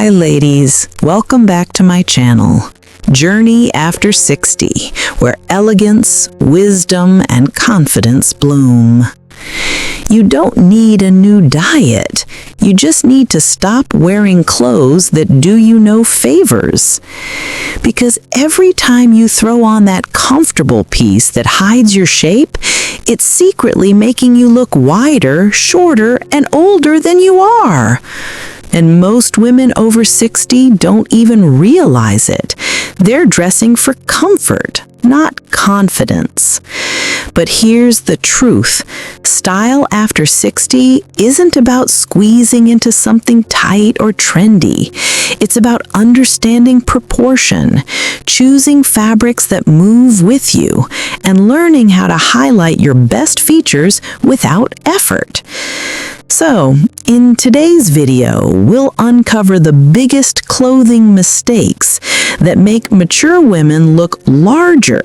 Hi ladies, welcome back to my channel, Journey After 60, where elegance, wisdom, and confidence bloom. You don't need a new diet, you just need to stop wearing clothes that do you no favors. Because every time you throw on that comfortable piece that hides your shape, it's secretly making you look wider, shorter, and older than you are. And most women over 60 don't even realize it. They're dressing for comfort, not confidence. But here's the truth. Style after 60 isn't about squeezing into something tight or trendy. It's about understanding proportion, choosing fabrics that move with you, and learning how to highlight your best features without effort. So, in today's video, we'll uncover the biggest clothing mistakes that make mature women look larger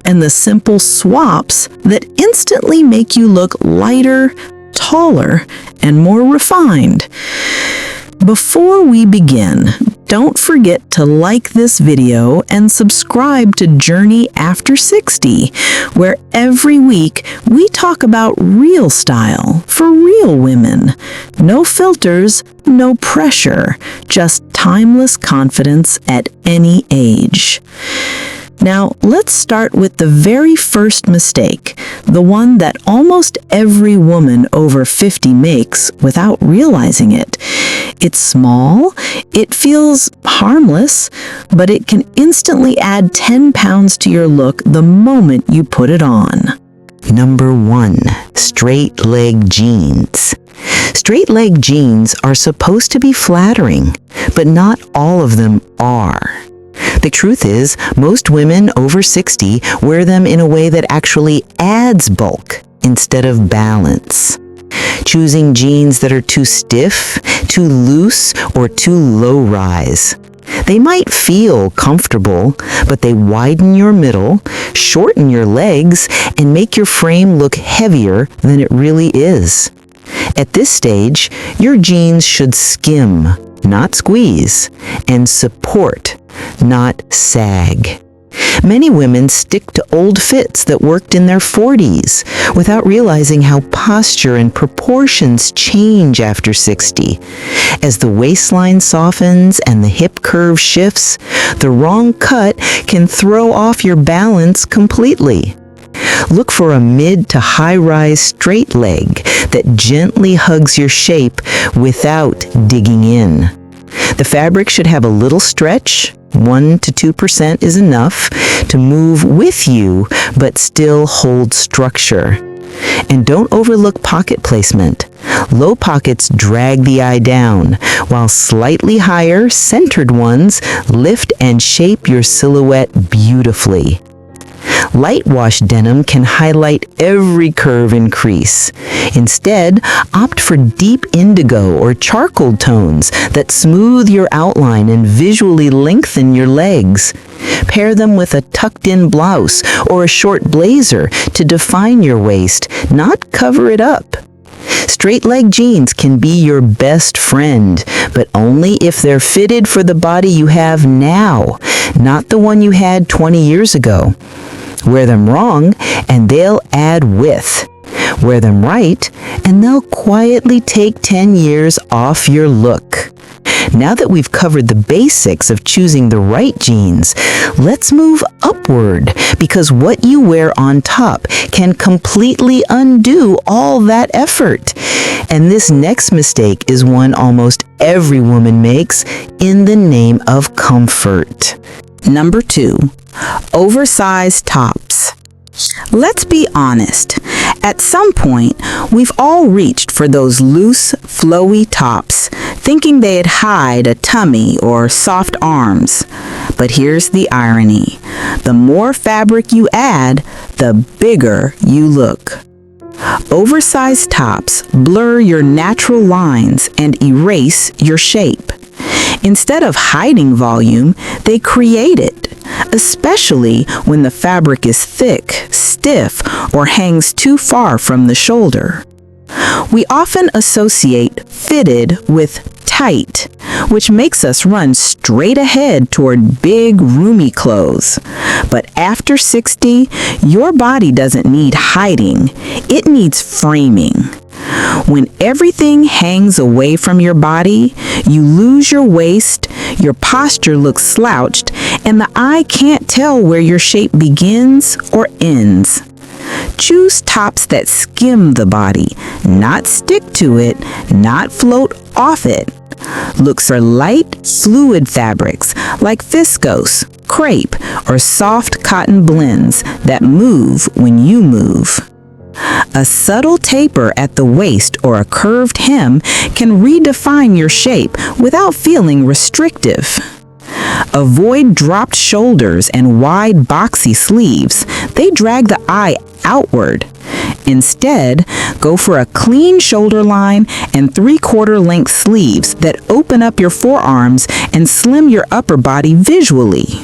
and the simple swaps that instantly make you look lighter, taller, and more refined. Before we begin, don't forget to like this video and subscribe to Journey After 60, where every week we talk about real style for real women. No filters, no pressure, just timeless confidence at any age. Now, let's start with the very first mistake, the one that almost every woman over 50 makes without realizing it. It's small, it feels harmless, but it can instantly add 10 pounds to your look the moment you put it on. Number 1. Straight leg jeans. Straight leg jeans are supposed to be flattering, but not all of them are. The truth is, most women over 60 wear them in a way that actually adds bulk instead of balance. Choosing jeans that are too stiff, too loose, or too low-rise. They might feel comfortable, but they widen your middle, shorten your legs, and make your frame look heavier than it really is. At this stage, your jeans should skim, not squeeze, and support, not sag. Many women stick to old fits that worked in their 40s without realizing how posture and proportions change after 60. As the waistline softens and the hip curve shifts, the wrong cut can throw off your balance completely. Look for a mid to high-rise straight leg that gently hugs your shape without digging in. The fabric should have a little stretch. 1 to 2% is enough to move with you, but still hold structure. And don't overlook pocket placement. Low pockets drag the eye down, while slightly higher, centered ones lift and shape your silhouette beautifully. Light wash denim can highlight every curve and crease. Instead, opt for deep indigo or charcoal tones that smooth your outline and visually lengthen your legs. Pair them with a tucked-in blouse or a short blazer to define your waist, not cover it up. Straight leg jeans can be your best friend, but only if they're fitted for the body you have now, not the one you had 20 years ago. Wear them wrong, and they'll add width. Wear them right, and they'll quietly take 10 years off your look. Now that we've covered the basics of choosing the right jeans, let's move upward, because what you wear on top can completely undo all that effort. And this next mistake is one almost every woman makes in the name of comfort. Number 2. Oversized tops. Let's be honest. At some point, we've all reached for those loose, flowy tops, thinking they'd hide a tummy or soft arms. But here's the irony. The more fabric you add, the bigger you look. Oversized tops blur your natural lines and erase your shape. Instead of hiding volume, they create it, especially when the fabric is thick, stiff, or hangs too far from the shoulder. We often associate fitted with tight, which makes us run straight ahead toward big, roomy clothes. But after 60, your body doesn't need hiding, it needs framing. When everything hangs away from your body, you lose your waist, your posture looks slouched, and the eye can't tell where your shape begins or ends. Choose tops that skim the body, not stick to it, not float off it. Look for light, fluid fabrics like viscose, crepe, or soft cotton blends that move when you move. A subtle taper at the waist or a curved hem can redefine your shape without feeling restrictive. Avoid dropped shoulders and wide boxy sleeves. They drag the eye outward. Instead, go for a clean shoulder line and 3/4 length sleeves that open up your forearms and slim your upper body visually.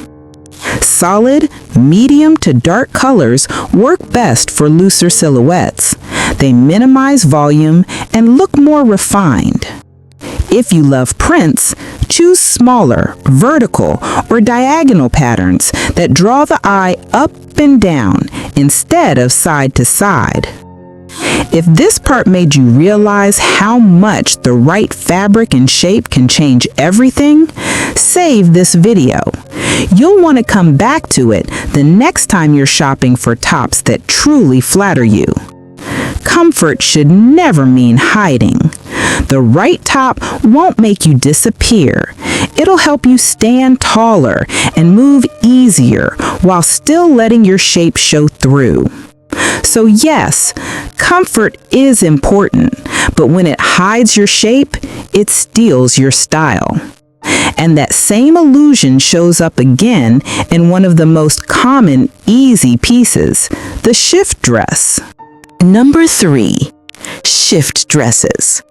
Solid, medium to dark colors work best for looser silhouettes. They minimize volume and look more refined. If you love prints, choose smaller, vertical, or diagonal patterns that draw the eye up and down instead of side to side. If this part made you realize how much the right fabric and shape can change everything, save this video. You'll want to come back to it the next time you're shopping for tops that truly flatter you. Comfort should never mean hiding. The right top won't make you disappear. It'll help you stand taller and move easier while still letting your shape show through. So yes, comfort is important, but when it hides your shape, it steals your style. And that same illusion shows up again in one of the most common easy pieces, the shift dress. Number 3, shift dresses.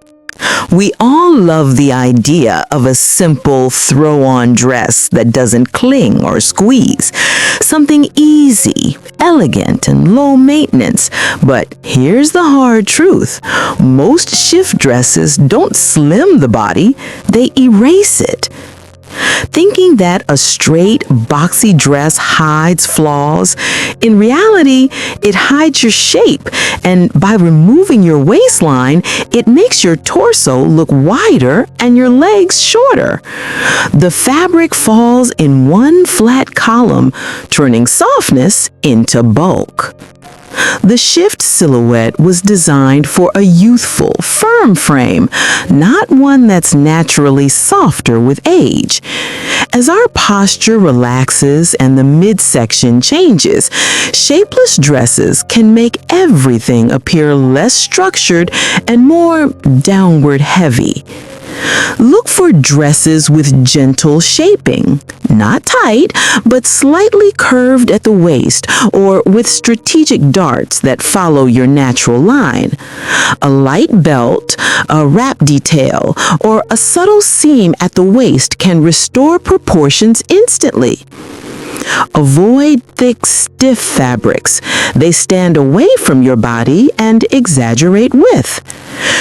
We all love the idea of a simple throw-on dress that doesn't cling or squeeze. Something easy, elegant, and low maintenance. But here's the hard truth. Most shift dresses don't slim the body, they erase it. Thinking that a straight, boxy dress hides flaws, in reality, it hides your shape, and by removing your waistline, it makes your torso look wider and your legs shorter. The fabric falls in one flat column, turning softness into bulk. The shift silhouette was designed for a youthful, firm frame, not one that's naturally softer with age. As our posture relaxes and the midsection changes, shapeless dresses can make everything appear less structured and more downward heavy. Look for dresses with gentle shaping, not tight, but slightly curved at the waist or with strategic darts that follow your natural line. A light belt, a wrap detail, or a subtle seam at the waist can restore proportions instantly. Avoid thick, stiff fabrics. They stand away from your body and exaggerate width.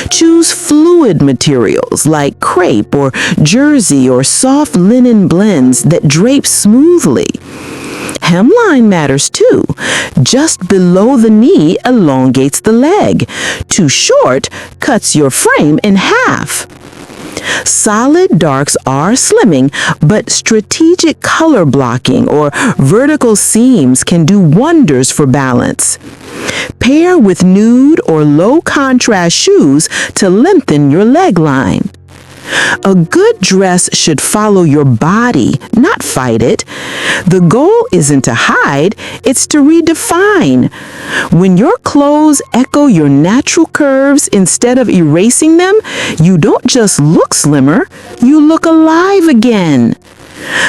Choose fluid materials like crepe or jersey or soft linen blends that drape smoothly. Hemline matters too. Just below the knee elongates the leg. Too short cuts your frame in half. Solid darks are slimming, but strategic color blocking or vertical seams can do wonders for balance. Pair with nude or low contrast shoes to lengthen your leg line. A good dress should follow your body, not fight it. The goal isn't to hide, it's to redefine. When your clothes echo your natural curves instead of erasing them, you don't just look slimmer, you look alive again.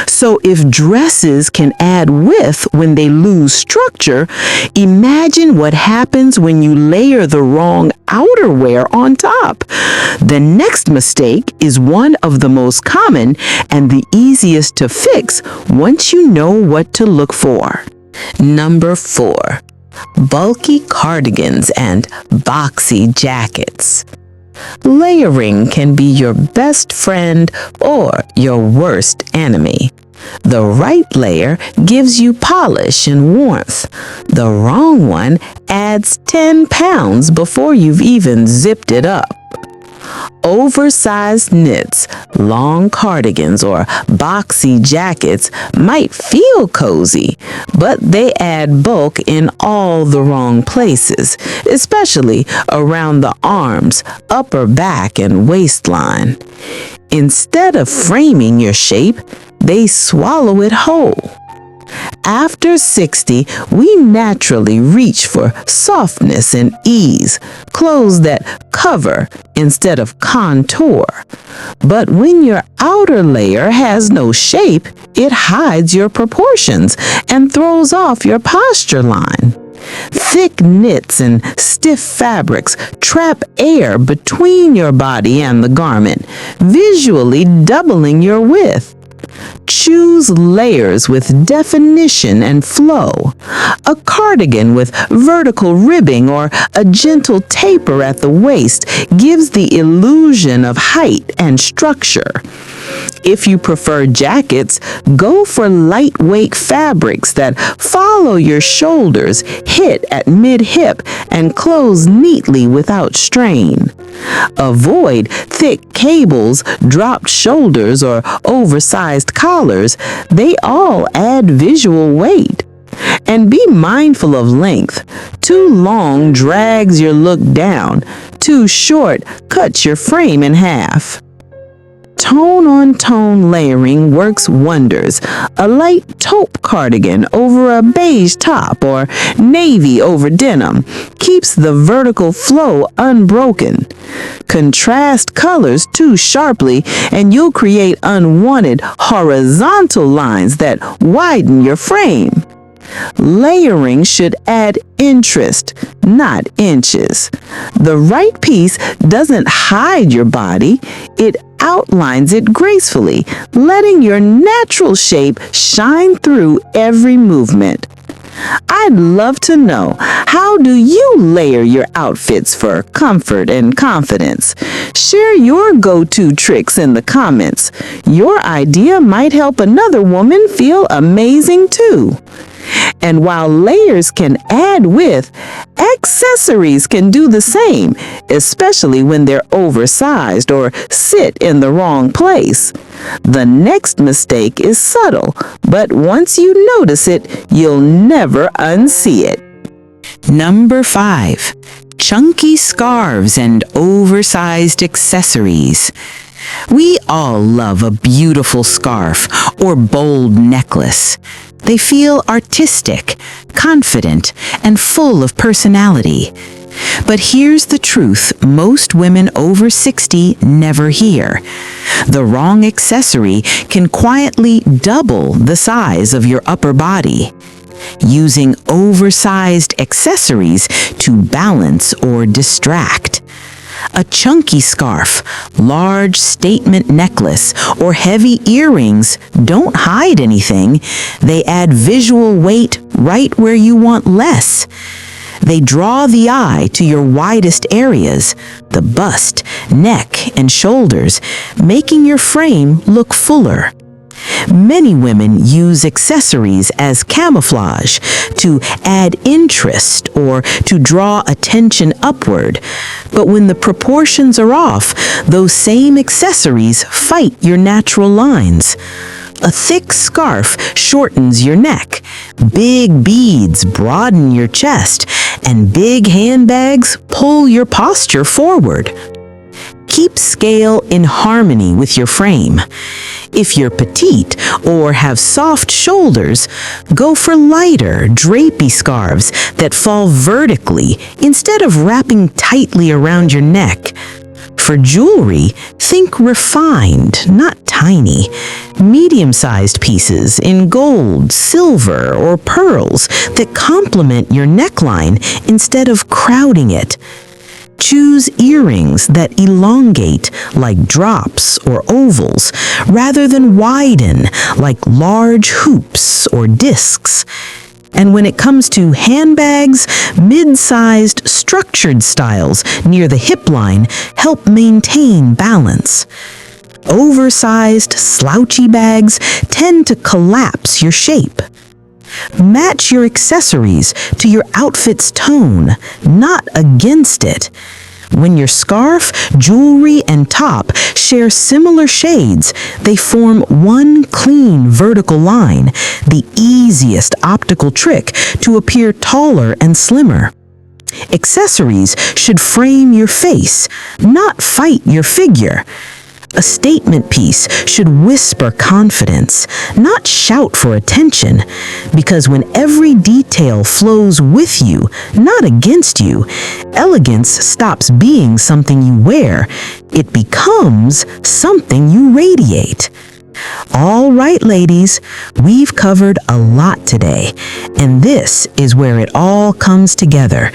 So if dresses can add width when they lose structure, imagine what happens when you layer the wrong outerwear on top. The next mistake is one of the most common and the easiest to fix once you know what to look for. Number 4, bulky cardigans and boxy jackets. Layering can be your best friend or your worst enemy. The right layer gives you polish and warmth. The wrong one adds 10 pounds before you've even zipped it up. Oversized knits, long cardigans, or boxy jackets might feel cozy, but they add bulk in all the wrong places, especially around the arms, upper back, and waistline. Instead of framing your shape, they swallow it whole. After 60, we naturally reach for softness and ease, clothes that cover instead of contour. But when your outer layer has no shape, it hides your proportions and throws off your posture line. Thick knits and stiff fabrics trap air between your body and the garment, visually doubling your width. Choose layers with definition and flow. A cardigan with vertical ribbing or a gentle taper at the waist gives the illusion of height and structure. If you prefer jackets, go for lightweight fabrics that follow your shoulders, hit at mid-hip, and close neatly without strain. Avoid thick cables, dropped shoulders, or oversized collars. They all add visual weight. And be mindful of length. Too long drags your look down. Too short cuts your frame in half. Tone-on-tone layering works wonders. A light taupe cardigan over a beige top or navy over denim keeps the vertical flow unbroken. Contrast colors too sharply and you'll create unwanted horizontal lines that widen your frame. Layering should add interest, not inches. The right piece doesn't hide your body, it outlines it gracefully, letting your natural shape shine through every movement. I'd love to know, how do you layer your outfits for comfort and confidence? Share your go-to tricks in the comments. Your idea might help another woman feel amazing too. And while layers can add width, accessories can do the same, especially when they're oversized or sit in the wrong place. The next mistake is subtle, but once you notice it, you'll never unsee it. Number 5. Chunky scarves and oversized accessories. We all love a beautiful scarf or bold necklace. They feel artistic, confident, and full of personality. But here's the truth most women over 60 never hear. The wrong accessory can quietly double the size of your upper body. Using oversized accessories to balance or distract. A chunky scarf, large statement necklace, or heavy earrings don't hide anything. They add visual weight right where you want less. They draw the eye to your widest areas, the bust, neck, and shoulders, making your frame look fuller. Many women use accessories as camouflage to add interest or to draw attention upward. But when the proportions are off, those same accessories fight your natural lines. A thick scarf shortens your neck, big beads broaden your chest, and big handbags pull your posture forward. Keep scale in harmony with your frame. If you're petite or have soft shoulders, go for lighter, drapey scarves that fall vertically instead of wrapping tightly around your neck. For jewelry, think refined, not tiny. Medium-sized pieces in gold, silver, or pearls that complement your neckline instead of crowding it. Choose earrings that elongate, like drops or ovals, rather than widen, like large hoops or discs. And when it comes to handbags, mid-sized structured styles near the hip line help maintain balance. Oversized, slouchy bags tend to collapse your shape. Match your accessories to your outfit's tone, not against it. When your scarf, jewelry, and top share similar shades, they form one clean vertical line, the easiest optical trick to appear taller and slimmer. Accessories should frame your face, not fight your figure. A statement piece should whisper confidence, not shout for attention, because when every detail flows with you, not against you, elegance stops being something you wear. It becomes something you radiate. All right, ladies, we've covered a lot today, and this is where it all comes together.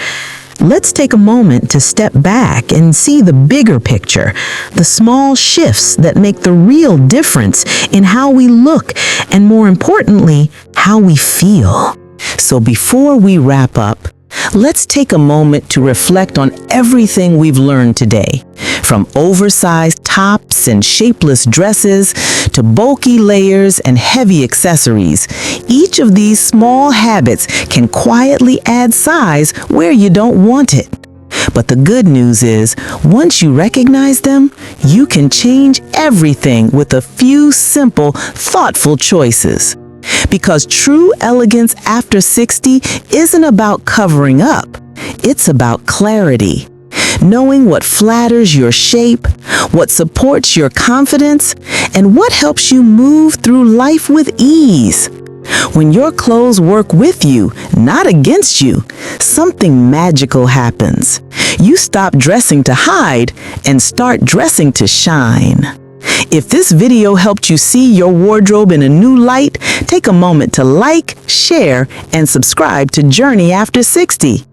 Let's take a moment to step back and see the bigger picture, the small shifts that make the real difference in how we look and, more importantly, how we feel. So before we wrap up, let's take a moment to reflect on everything we've learned today. From oversized tops and shapeless dresses to bulky layers and heavy accessories, each of these small habits can quietly add size where you don't want it. But the good news is, once you recognize them, you can change everything with a few simple, thoughtful choices. Because true elegance after 60 isn't about covering up, it's about clarity. Knowing what flatters your shape, what supports your confidence, and what helps you move through life with ease. When your clothes work with you, not against you, something magical happens. You stop dressing to hide and start dressing to shine. If this video helped you see your wardrobe in a new light, take a moment to like, share, and subscribe to Journey After 60.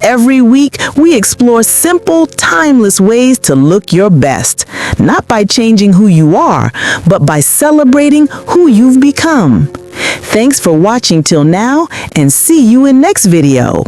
Every week, we explore simple, timeless ways to look your best, not by changing who you are, but by celebrating who you've become. Thanks for watching till now, and see you in next video.